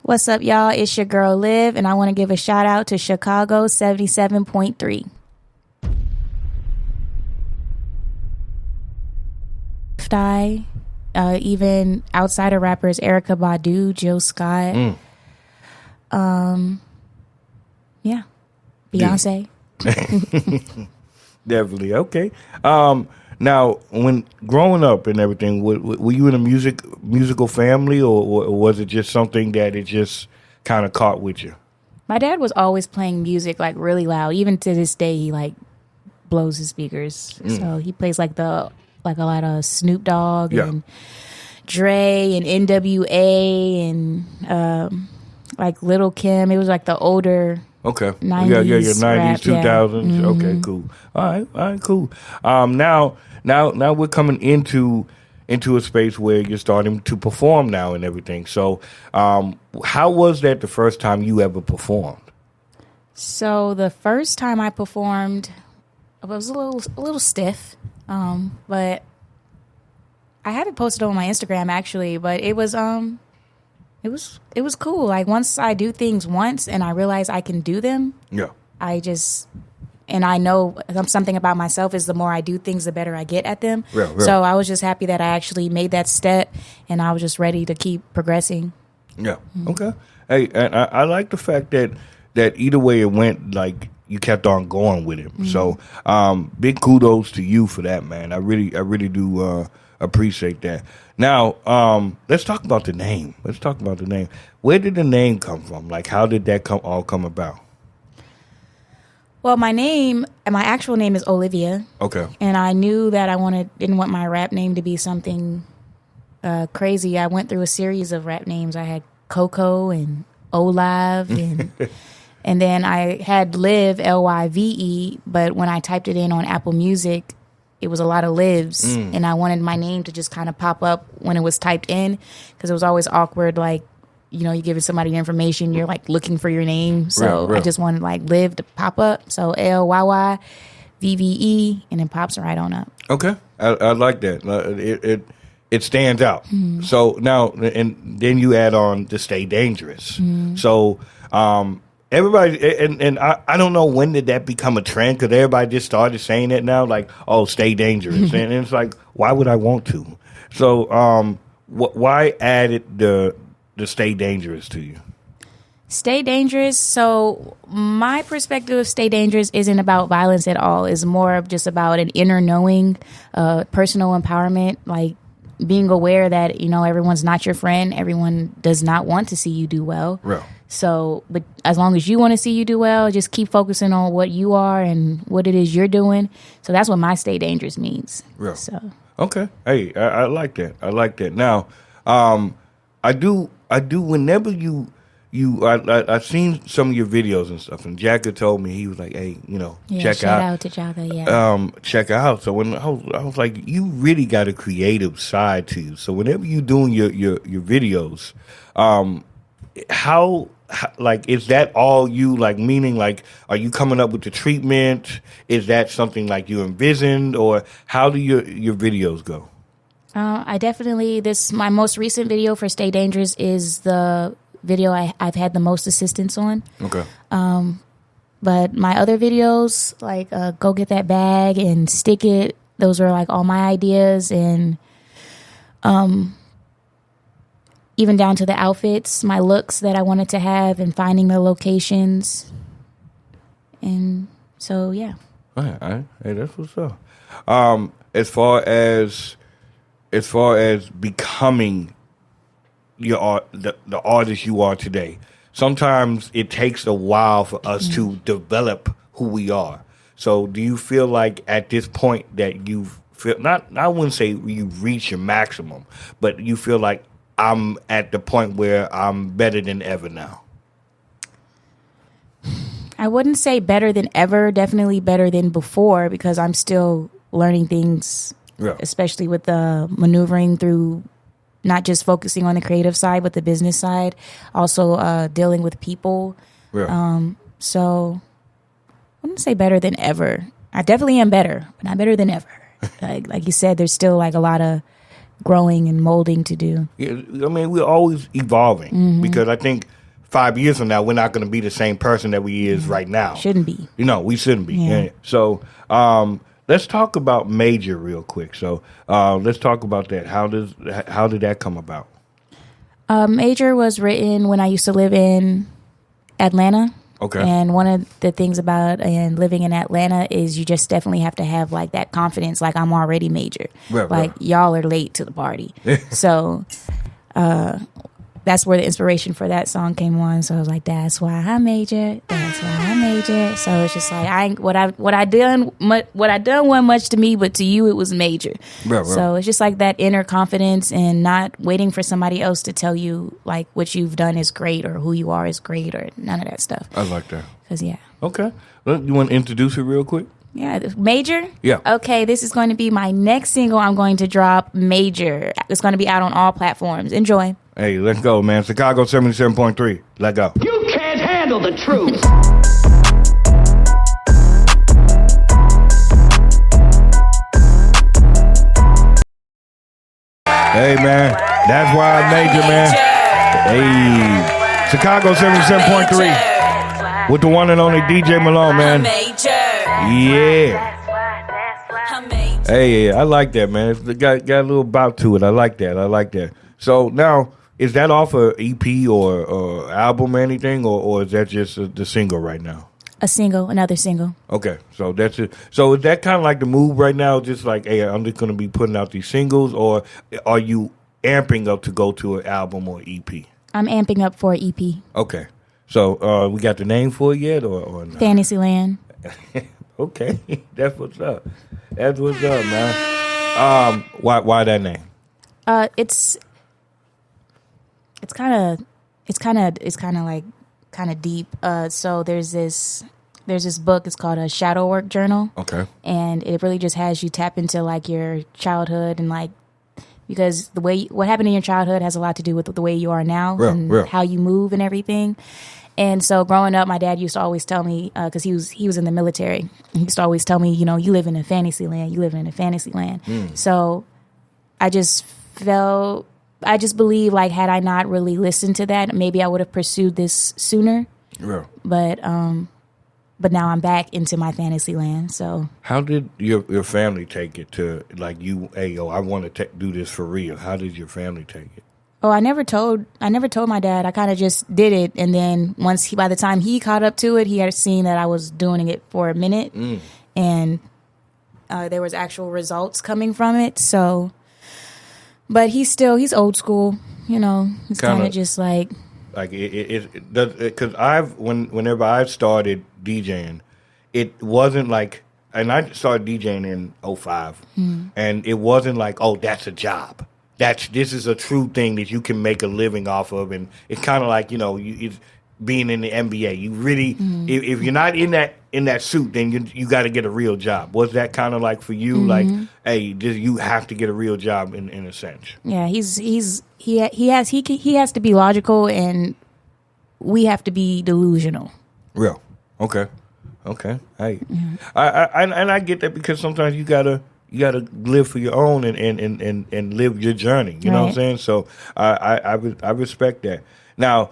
What's up, y'all? It's your girl Liv, and I want to give a shout out to Chicago 77.3. Even outside of rappers, Erykah Badu, Jill Scott, yeah, Beyonce. Definitely. Okay. Now, when growing up and everything, were you in a musical family, or was it just something that it just kind of caught with you? My dad was always playing music like really loud. Even to this day, he like blows his speakers. So he plays like a lot of Snoop Dogg and Dre and NWA and like Lil' Kim. It was like the older. Okay. 90s yeah, 90s, rap, 2000s. Yeah. Okay, cool. All right, cool. Now we're coming into a space where you're starting to perform now and everything. So, how was that the first time you ever performed? So the first time I performed, I was a little stiff, but I have it posted on my Instagram actually. But it was cool. Like once I do things once and I realize I can do them, and I know something about myself is the more I do things, the better I get at them. Yeah. So I was just happy that I actually made that step, and I was just ready to keep progressing. Yeah. Okay. Hey, and I like the fact that either way it went, like you kept on going with it. So big kudos to you for that, man. I really do appreciate that. Now, let's talk about the name. Where did the name come from? Like, how did that all come about? Well, my actual name is Olivia. Okay. And I knew that didn't want my rap name to be something crazy. I went through a series of rap names. I had Coco and Olive and then I had Lyyvve, Lyyve, but when I typed it in on Apple Music, it was a lot of Livs, and I wanted my name to just kind of pop up when it was typed in, because it was always awkward, like, you know, you're giving somebody information, you're like looking for your name. So right. I just wanted like Lyyvve to pop up. So Lyyvve, and it pops right on up. Okay. I like that. It stands out. So now, and then you add on to Stay Dangerous. So everybody, and I don't know when did that become a trend, because everybody just started saying it now, like, oh, stay dangerous. And it's like, why would I want to? So why added the Stay Dangerous to you? Stay Dangerous. So my perspective of Stay Dangerous isn't about violence at all. It's more of just about an inner knowing, personal empowerment, like being aware that, you know, everyone's not your friend. Everyone does not want to see you do well. Real. So, but as long as you want to see you do well, just keep focusing on what you are and what it is you're doing. So that's what my Stay Dangerous means. Real. So. Okay. Hey, I like that. Now, I do. Whenever I've seen some of your videos and stuff, and Jacka told me, he was like, "Hey, you know, check shout out." out to Jacka, yeah. Check out. So when I was like, you really got a creative side to you. So whenever you doing your videos, how like, is that all you, like, meaning, like, are you coming up with the treatment? Is that something like you envisioned, or how do your videos go? I definitely, my most recent video for Stay Dangerous is the video I've had the most assistance on. Okay. But my other videos, like Go Get That Bag and Stick It, those are like all my ideas, and even down to the outfits, my looks that I wanted to have, and finding the locations. And so, yeah. All right. Hey, that's what's up. As far as becoming the artist you are today, sometimes it takes a while for us to develop who we are. So do you feel like at this point that you've I wouldn't say you've reached your maximum, but you feel like I'm at the point where I'm better than ever now? I wouldn't say better than ever, definitely better than before, because I'm still learning things, especially with the maneuvering through not just focusing on the creative side, but the business side, also dealing with people. So I wouldn't say better than ever. I definitely am better, but not better than ever. Like you said, there's still like a lot of growing and molding to do. Yeah, I mean, we're always evolving because I think 5 years from now, we're not going to be the same person that we is right now. Shouldn't be. We shouldn't be. Yeah. Yeah. So let's talk about Major real quick. So let's talk about that. How did that come about? Major was written when I used to live in Atlanta. Okay. And one of the things about living in Atlanta is you just definitely have to have like that confidence, like I'm already Major. Right. Y'all are late to the party. So that's where the inspiration for that song came on. So I was like, that's why I'm Major. That's why I'm Major. So it's just like what I done wasn't much to me, but to you it was major. Right. So it's just like that inner confidence and not waiting for somebody else to tell you like what you've done is great or who you are is great or none of that stuff. I like that. 'Cause yeah. Okay. Well, you want to introduce it real quick? Yeah, Major? Yeah. Okay, this is going to be my next single I'm going to drop, Major. It's going to be out on all platforms. Enjoy. Hey, let's go, man. Chicago 77.3. Let go. You can't handle the truth. Hey, man. That's why I'm Major, man. Hey. Chicago 77.3. With the one and only DJ Malone, man. Yeah. Hey, I like that, man. It's got a little bout to it. I like that. So now, is that off a EP or album or anything, or is that just the single right now? Another single. Okay, so that's it. So is that kind of like the move right now? Just like, hey, I'm just going to be putting out these singles, or are you amping up to go to an album or EP? I'm amping up for an EP. Okay, so we got the name for it yet, or not? Fantasyland. Okay, that's what's up. That's what's up, man. Why that name? It's kind of deep. So there's this book. It's called a Shadow Work Journal. Okay. And it really just has you tap into like your childhood and like because what happened in your childhood has a lot to do with the way you are now and how you move and everything. And so growing up, my dad used to always tell me, because he was in the military, he used to always tell me, you live in a fantasy land. You live in a fantasy land. So I just believe like had I not really listened to that, maybe I would have pursued this sooner. Yeah. But now I'm back into my fantasy land. So how did your family take it to like you? Hey, yo, I want to do this for real. How did your family take it? Oh, I never told my dad. I kind of just did it, and then by the time he caught up to it, he had seen that I was doing it for a minute, and there was actual results coming from it. So, but he's old school, He's kind of just like it because whenever I started DJing, it wasn't like, and I started DJing in 2005, and it wasn't like, oh, that's a job. This is a true thing that you can make a living off of, and it's kind of like it's being in the NBA. You really, if you're not in that suit, then you got to get a real job. Was that kind of like for you, like, hey, you have to get a real job in a sense? Yeah, he has to be logical, and we have to be delusional. Real, okay. Hey, I get that because sometimes you gotta live for your own and live your journey. You know what I'm saying? So I respect that. Now,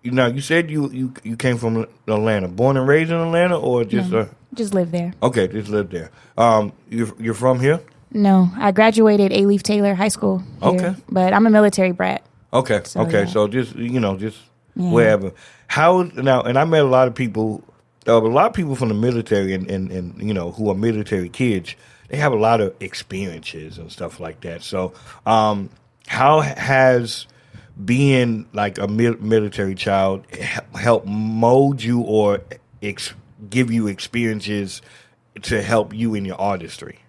you said you came from Atlanta, born and raised in Atlanta, or just just live there? Okay, just live there. You're from here? No, I graduated A. Taylor High School here, okay, but I'm a military brat. Okay, so, okay, yeah. So just wherever. How now? And I met a lot of people. A lot of people from the military and who are military kids. They have a lot of experiences and stuff like that. So, how has being like a military child helped mold you or give you experiences to help you in your artistry?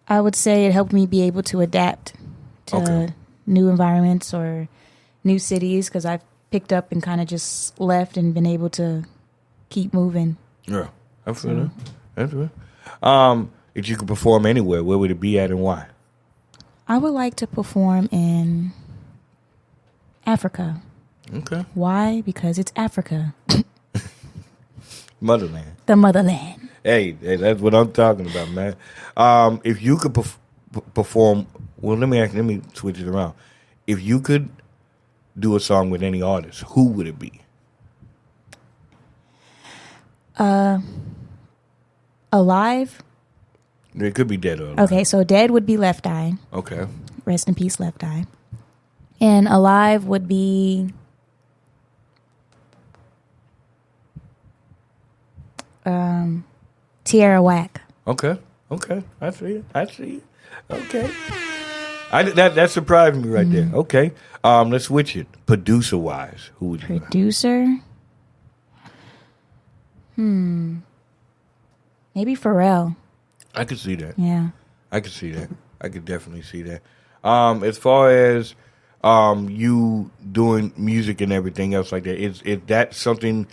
I would say it helped me be able to adapt to new environments or new cities because I've picked up and kind of just left and been able to keep moving. Yeah, I feel that. That's right. If you could perform anywhere, where would it be at and why? I would like to perform in Africa. Okay. Why? Because it's Africa. Motherland. The motherland. Hey, that's what I'm talking about, man. If you could perform, well, let me switch it around. If you could do a song with any artist, who would it be? Alive. It could be dead or alive. Okay, so dead would be Left Eye. Okay. Rest in peace, Left Eye. And alive would be Tierra Whack. Okay. I see it. Okay. That surprised me right there. Okay. Let's switch it. Producer wise, who would you? Producer. Maybe Pharrell. I could see that. Yeah. I could see that. I could definitely see that. As far as you doing music and everything else like that, is that something?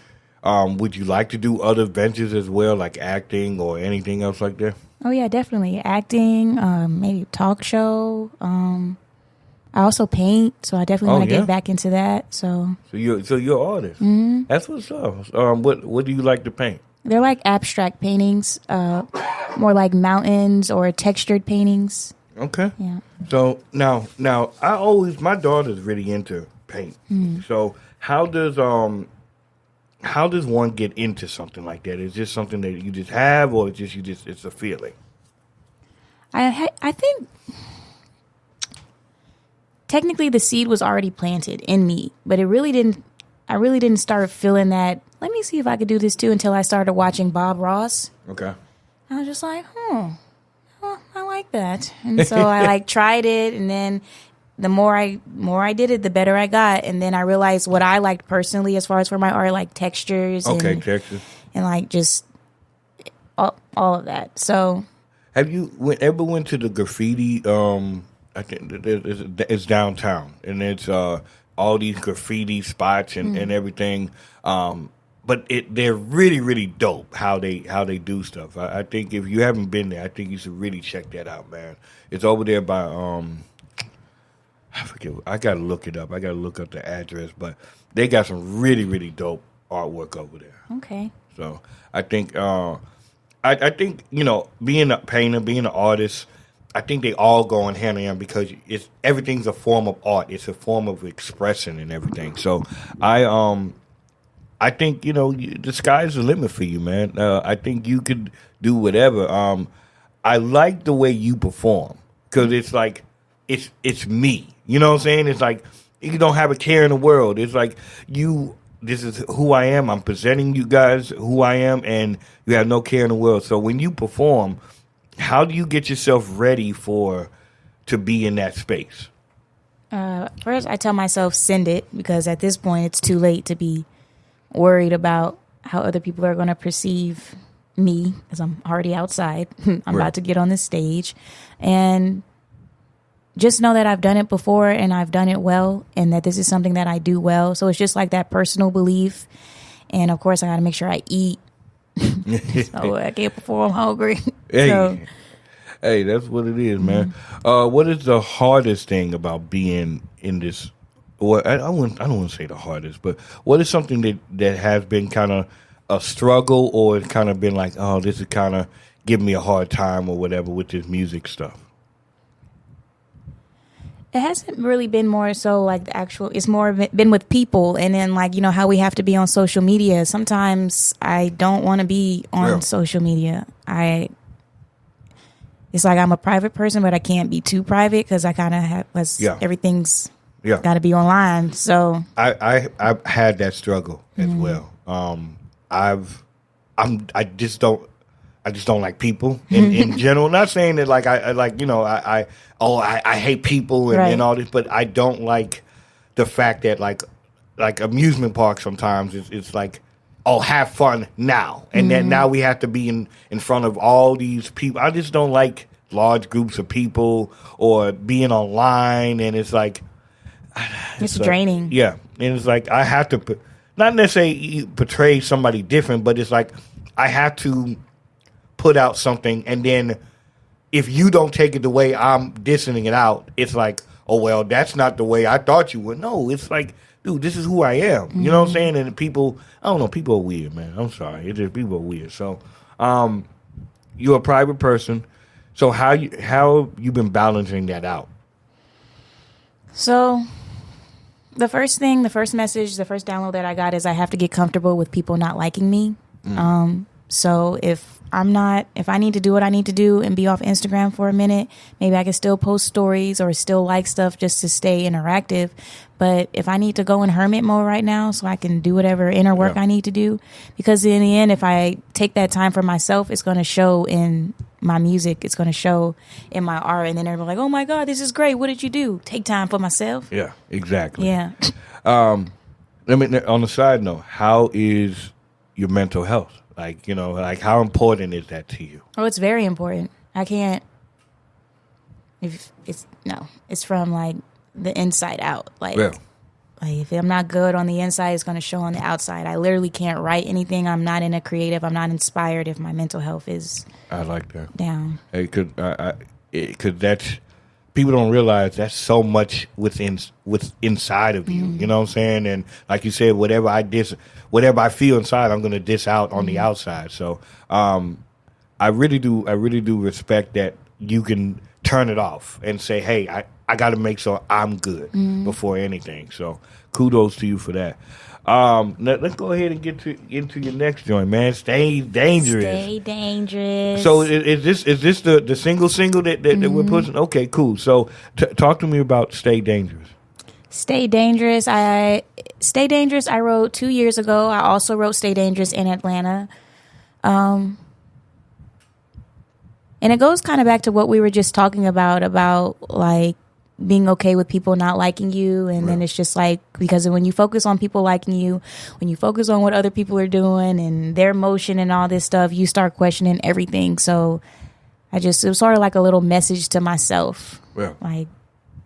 Would you like to do other ventures as well, like acting or anything else like that? Oh yeah, definitely acting. Maybe talk show. I also paint, so I definitely want to get back into that. So you're an artist. Mm-hmm. That's what's up. What do you like to paint? They're like abstract paintings, more like mountains or textured paintings. Okay. Yeah. So now my daughter's really into paint. So how does one get into something like that? Is this something that you just have, or it's a feeling? I think technically the seed was already planted in me, but I really didn't start feeling that. Let me see if I could do this too until I started watching Bob Ross. Okay. I was just like, I like that, and so I like tried it, and then the more I did it, the better I got. And then I realized what I liked personally as far as for my art, like textures. Okay, textures. And like just all of that. So have you ever went to the graffiti, I think it's downtown, and it's all these graffiti spots and everything. But they're really, really dope how they do stuff. I think if you haven't been there, I think you should really check that out, man. It's over there by I forget. I gotta look it up. I gotta look up the address, but they got some really, really dope artwork over there. Okay. So I think I think being a painter, being an artist, I think they all go in hand in hand because everything's a form of art. It's a form of expressing and everything. So I think the sky's the limit for you, man. I think you could do whatever. I like the way you perform because it's like it's me. You know what I'm saying? It's like you don't have a care in the world. It's like this is who I am. I'm presenting you guys who I am, and you have no care in the world. So when you perform, how do you get yourself ready to be in that space? First, I tell myself send it, because at this point it's too late to be worried about how other people are going to perceive me, because I'm already outside. I'm about to get on this stage, and just know that I've done it before and I've done it well, and that this is something that I do well. So it's just like that personal belief. And of course I got to make sure I eat. So I can't perform hungry. Hey, that's what it is, man. What is the hardest thing about being in this? Well, I don't want to say the hardest, but what is something that has been kind of a struggle, or it's kind of been like, oh, this is kind of giving me a hard time or whatever with this music stuff? It hasn't really been more so like the actual, it's more been with people, and then like, how we have to be on social media. Sometimes I don't want to be on social media. It's like I'm a private person, but I can't be too private because I kind of have, everything's got to be online. So I've had that struggle as well. I just don't like people in general. Not saying that like I hate people and all this, but I don't like the fact that like amusement parks sometimes it's like, oh, have fun now, and then now we have to be in front of all these people. I just don't like large groups of people or being online, and it's like it's draining. Yeah, and it's like I have to not necessarily portray somebody different, but it's like I have to put out something, and then if you don't take it the way I'm dissing it out, it's like, oh, well, that's not the way I thought you would. No, it's like, dude, this is who I am. You know what I'm saying? And people, I don't know, people are weird, man. I'm sorry. It's just people are weird. So you're a private person. So how you been balancing that out? So The first message, the first download that I got is I have to get comfortable with people not liking me. So if I need to do what I need to do and be off Instagram for a minute, maybe I can still post stories or still like stuff just to stay interactive. But if I need to go in hermit mode right now so I can do whatever inner work I need to do, because in the end, if I take that time for myself, it's going to show in my music. It's going to show in my art. And then everybody's like, oh my God, this is great. What did you do? Take time for myself. Yeah, exactly. Yeah. On the side note, how is your mental health? Like, like how important is that to you? Oh, it's very important. I can't. It's from like the inside out. Like if I'm not good on the inside, it's going to show on the outside. I literally can't write anything. I'm not in a creative. I'm not inspired if my mental health is. I like that. Down. Because that's people don't realize that's so much inside of you. You know what I'm saying? And like you said, whatever I feel inside, I'm going to dish out on the outside. So I really do respect that you can turn it off and say, hey, I got to make sure I'm good before anything. So kudos to you for that. Let's go ahead and get into your next joint, man. Stay dangerous. Stay dangerous. So is this the single that we're pushing? Okay, cool. So talk to me about Stay Dangerous. Stay Dangerous. Stay Dangerous I wrote 2 years ago. I also wrote Stay Dangerous in Atlanta. And it goes kind of back to what we were just talking about like being okay with people not liking you. And then it's just like, because when you focus on people liking you, when you focus on what other people are doing and their motion and all this stuff, you start questioning everything. So it was sort of like a little message to myself. Yeah. Like,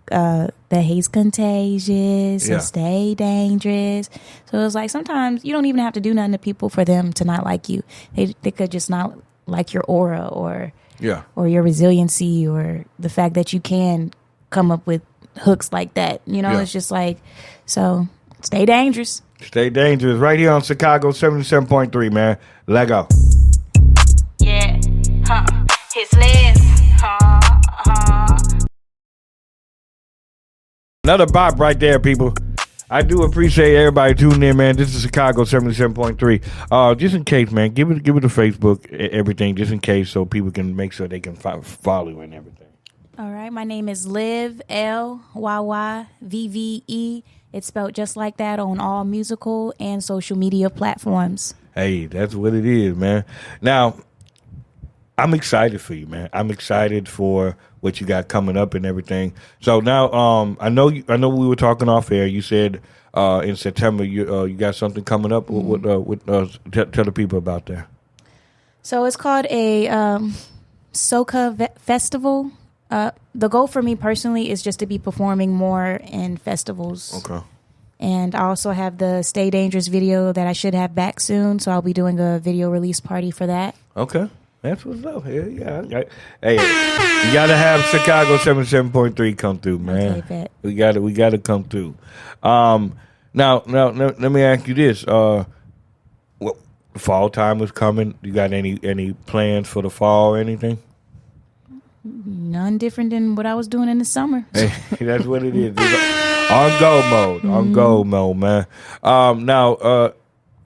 the hate's contagious, so stay dangerous. So it's like sometimes you don't even have to do nothing to people for them to not like you. They could just not like your aura or your resiliency or the fact that you can come up with hooks like that. It's just like, so stay dangerous. Stay dangerous. Right here on Chicago 77.3, man. Let go. Yeah. His lips. Another bop right there, people. I do appreciate everybody tuning in, man. This is Chicago 77.3. Just in case, man, give it a Facebook, everything, just in case, so people can make sure they can follow you and everything. All right. My name is Lyyvve, Lyyvve. It's spelled just like that on all musical and social media platforms. Hey, that's what it is, man. Now, I'm excited for you, man. I'm excited for what you got coming up and everything. So now, I know we were talking off air. You said in September you got something coming up. Tell the people about that. So it's called a soca festival. The goal for me personally is just to be performing more in festivals. Okay. And I also have the Stay Dangerous video that I should have back soon. So I'll be doing a video release party for that. Okay. That's what's up here. Yeah. Hey, you gotta have Chicago 77.3 come through, man. Okay, we gotta come through. Now, let me ask you this. Fall time is coming. You got any plans for the fall or anything? None different than what I was doing in the summer. Hey, that's what it is. It's on go mode, man. Now,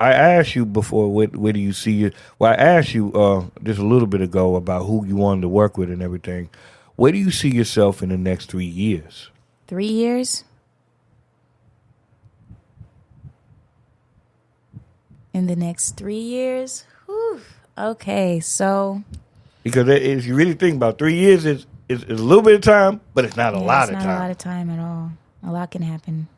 I asked you before, where do you see it? Well, I asked you just a little bit ago about who you wanted to work with and everything. Where do you see yourself in the next 3 years? 3 years? In the next 3 years? Whew. Okay, so... Because if you really think about 3 years, it's a little bit of time, but it's not a lot of time. It's not a lot of time at all. A lot can happen.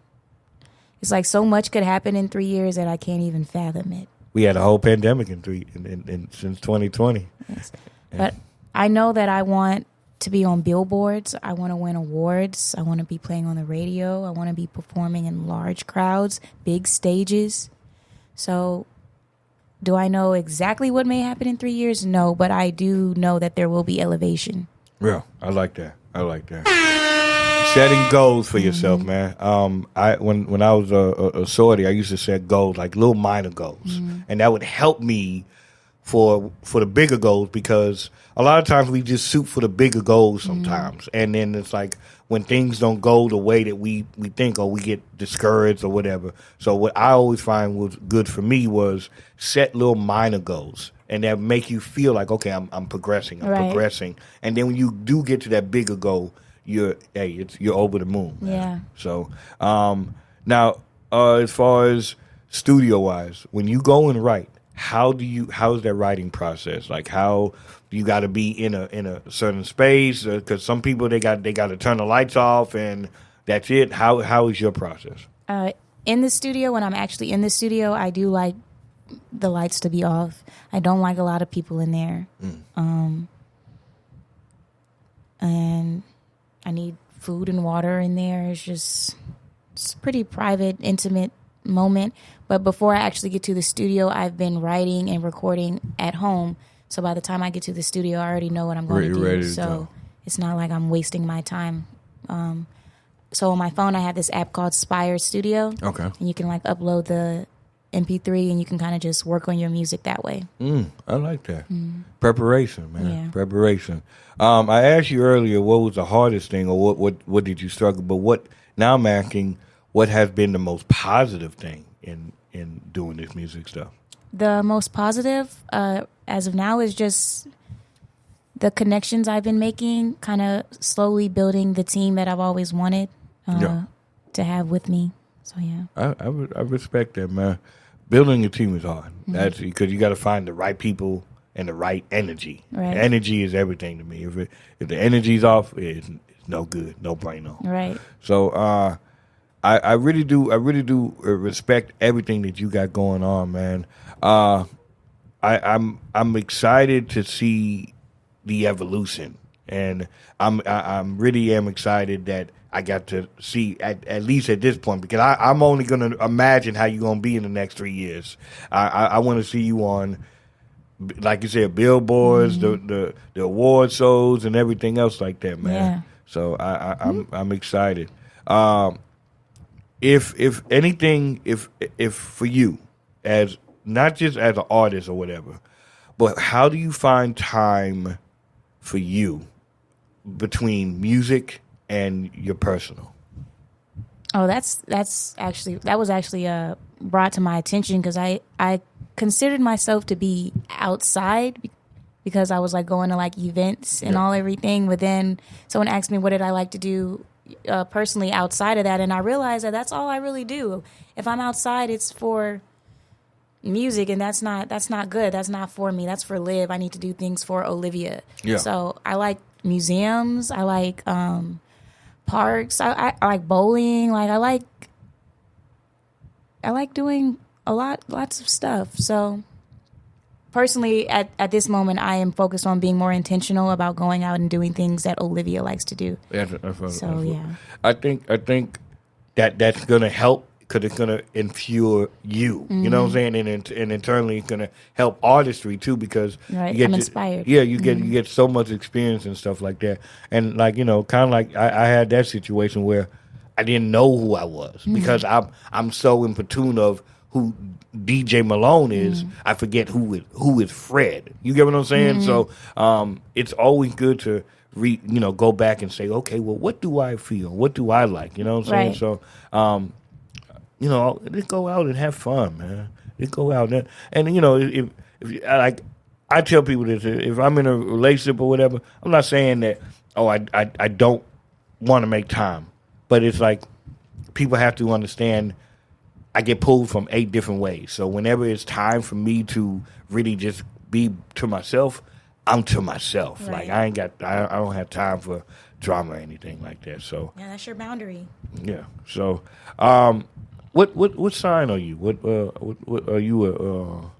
It's like so much could happen in 3 years that I can't even fathom it. We had a whole pandemic since 2020. Yes. But I know that I want to be on billboards. I want to win awards. I want to be playing on the radio. I want to be performing in large crowds, big stages. So do I know exactly what may happen in 3 years? No, but I do know that there will be elevation. Yeah, I like that. Setting goals for yourself, man. When I was a sortie, I used to set goals, like little minor goals, and that would help me for the bigger goals, because a lot of times we just shoot for the bigger goals sometimes, and then it's like when things don't go the way that we think, or we get discouraged or whatever. So what I always find was good for me was set little minor goals, and that make you feel like, okay, I'm progressing, progressing, and then when you do get to that bigger goal, you're over the moon. Man. Yeah. So now as far as studio wise, when you go and write, how's that writing process? Like, how you got to be in a certain space? Because some people they got to turn the lights off and that's it. How is your process? In the studio, when I'm actually in the studio, I do like the lights to be off. I don't like a lot of people in there, and I need food and water in there. It's a pretty private, intimate moment. But before I actually get to the studio, I've been writing and recording at home. So by the time I get to the studio, I already know what I'm going to do. So it's not like I'm wasting my time. So on my phone, I have this app called Spire Studio. Okay. And you can like upload the MP3 and you can kind of just work on your music that way. I like that. Preparation, man. Yeah. Preparation. I asked you earlier what was the hardest thing, or what did you struggle? But now I'm asking, what has been the most positive thing in doing this music stuff? The most positive, as of now, is just the connections I've been making, kind of slowly building the team that I've always wanted to have with me. So, yeah. I respect that, man. Building a team is hard. That's because you got to find the right people and the right energy. Right. Energy is everything to me. If the energy's off, it's no good, no bueno. Right. So, I really do respect everything that you got going on, man. I'm excited to see the evolution, and I'm really excited that I got to see at least at this point, because I'm only going to imagine how you're going to be in the next 3 years. I want to see you on, like you said, billboards, the award shows, and everything else like that, man. Yeah. So I'm excited. If anything, if for you, as not just as an artist or whatever, but how do you find time for you between music and your personal? Oh, that was actually brought to my attention because I considered myself to be outside because I was like going to like events and everything. But then someone asked me what did I like to do personally outside of that, and I realized that that's all I really do. If I'm outside, it's for music, and that's not good. That's not for me. That's for Liv. I need to do things for Olivia. Yeah. So I like museums. I like parks. I like bowling. Like I like doing lots of stuff. So personally, at this moment, I am focused on being more intentional about going out and doing things that Olivia likes to do. Yeah, I think that's gonna help because it's gonna infuse you. You know what I'm saying, and internally it's gonna help artistry too because I'm inspired. You get so much experience and stuff like that, and like kind of like I had that situation where I didn't know who I was because I'm so in platoon of who DJ Malone is, I forget who is Fred. You get what I'm saying? So it's always good to go back and say, okay, well, what do I feel? What do I like? You know what I'm saying? So, let's go out and have fun, man. Let's go out there. And if like I tell people this, if I'm in a relationship or whatever, I'm not saying that I don't want to make time, but it's like people have to understand. I get pulled from 8 different ways. So whenever it's time for me to really just be to myself, I'm to myself. Right. Like I don't have time for drama or anything like that. So yeah, that's your boundary. Yeah. So, what sign are you? What are you?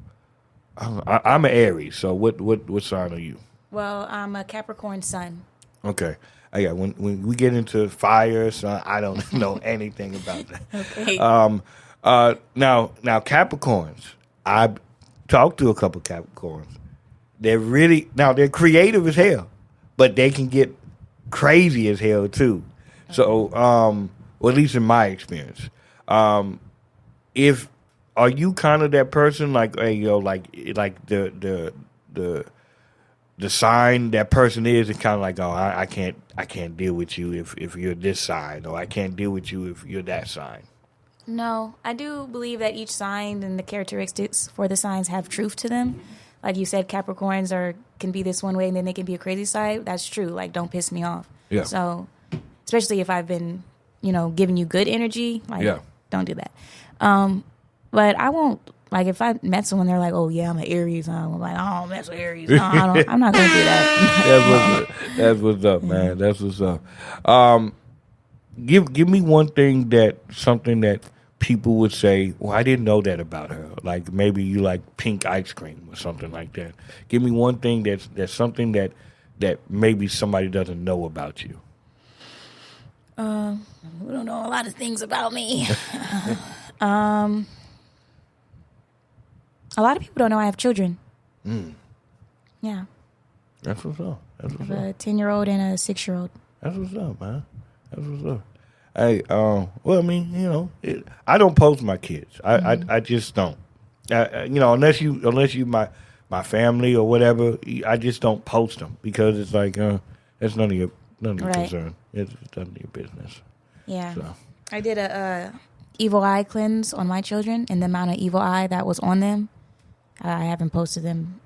I'm an Aries. So what sign are you? Well, I'm a Capricorn sun. Okay. Yeah. When we get into fire, so I don't know anything about that. Okay. Now Capricorns, I've talked to a couple Capricorns. They're creative as hell, but they can get crazy as hell too. Okay. So, or at least in my experience, if are you kind of that person like, hey, yo, like the sign that person is kind of like, oh, I can't deal with you if you're this sign, or I can't deal with you if you're that sign. No, I do believe that each sign and the characteristics for the signs have truth to them. Like you said, Capricorns can be this one way and then they can be a crazy side. That's true. Like, don't piss me off. Yeah. So, especially if I've been, giving you good energy, like, don't do that. But I won't, like, if I met someone, they're like, oh, yeah, I'm an Aries. I'm like, I don't mess with Aries. No, I'm not going to do that. That's what's up, man. That's what's up. Give me one thing something that people would say, well, I didn't know that about her. Like, maybe you like pink ice cream or something like that. Give me one thing that's something that maybe somebody doesn't know about you. We don't know a lot of things about me. A lot of people don't know I have children. Yeah. That's what's up. I have a 10-year-old and a 6-year-old. That's what's up, man. That's what's up. Hey, well, I mean, I don't post my kids. I just don't. Unless you my family or whatever, I just don't post them because it's like it's none of your concern. It's none of your business. Yeah. So. I did a evil eye cleanse on my children, and the amount of evil eye that was on them, I haven't posted them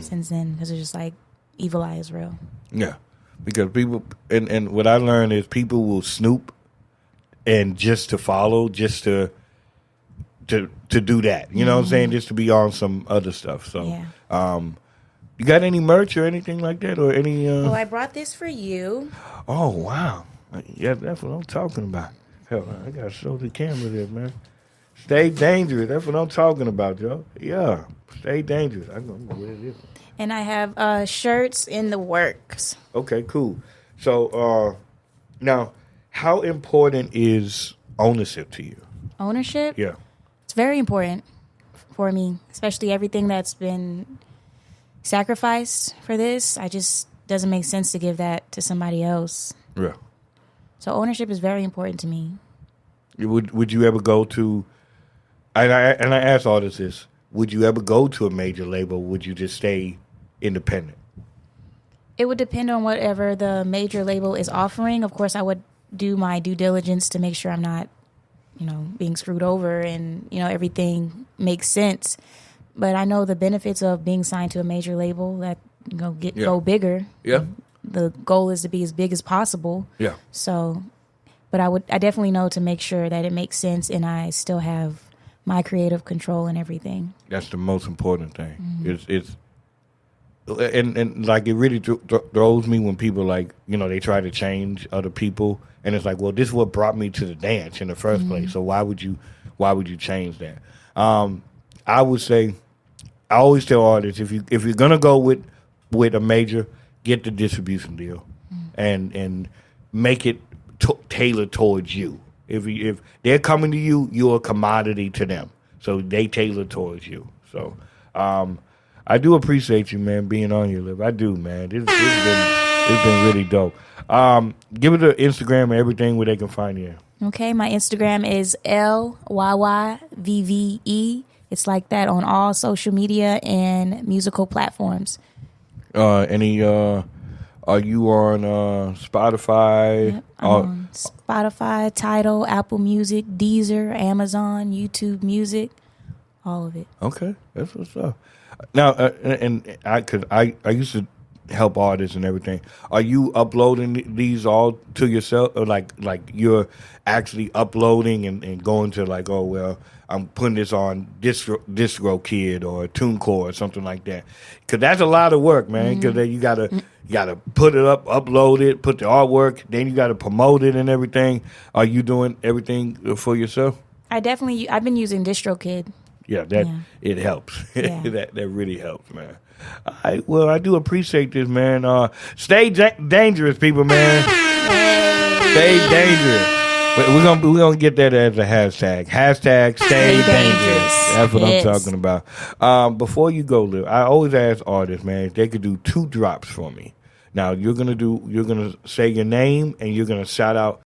since then because it's just like evil eye is real. Yeah, because people and what I learned is people will snoop. And just to follow, just to do that, you know what I'm saying? Just to be on some other stuff. So, you got any merch or anything like that, or any? Well, I brought this for you. Oh wow, yeah, that's what I'm talking about. Hell, I gotta show the camera there, man. Stay dangerous. That's what I'm talking about, yo. Yeah, stay dangerous. I'm gonna wear this. And I have shirts in the works. Okay, cool. So now. How important is ownership to you? Ownership? Yeah. It's very important for me, especially everything that's been sacrificed for this. I just doesn't make sense to give that to somebody else. Yeah. So ownership is very important to me. Would you ever go to, and I ask artists this, would you ever go to a major label, or would you just stay independent? It would depend on whatever the major label is offering. Of course, I would do my due diligence to make sure I'm not, being screwed over and, everything makes sense. But I know the benefits of being signed to a major label that, go bigger. Yeah. The goal is to be as big as possible. Yeah. So, but I definitely know to make sure that it makes sense and I still have my creative control and everything. That's the most important thing. It's and like it really throws me when people like, they try to change other people. And it's like, well, this is what brought me to the dance in the first place. So why would you change that? I would say, I always tell artists, if you're gonna go with a major, get the distribution deal, and make it tailored towards you. If they're coming to you, you're a commodity to them. So they tailor towards you. So I do appreciate you, man, being on here, Liv. I do, man. It's been really dope. Give it an Instagram and everything where they can find you. Okay, my Instagram is Lyyvve. It's like that on all social media and musical platforms. Are you on Spotify? Yep, I'm on Spotify, Tidal, Apple Music, Deezer, Amazon, YouTube Music, all of it. Okay, that's what's up. Now, I used to help artists and everything. Are you uploading these all to yourself, or like you're actually uploading and going to like, oh well, I'm putting this on DistroKid or TuneCore or something like that? Because that's a lot of work, man. Because you gotta put it up, upload it, put the artwork, then you gotta promote it and everything. Are you doing everything for yourself? I've been using DistroKid. Yeah, it helps. Yeah. that really helps, man. All right, well, I do appreciate this, man. Stay dangerous, people, man. Stay dangerous. We're gonna get that as a hashtag. Hashtag stay dangerous. That's what I'm talking about. Before you go, Liv, I always ask artists, man, if they could do 2 drops for me. Now you're gonna say your name and you're gonna shout out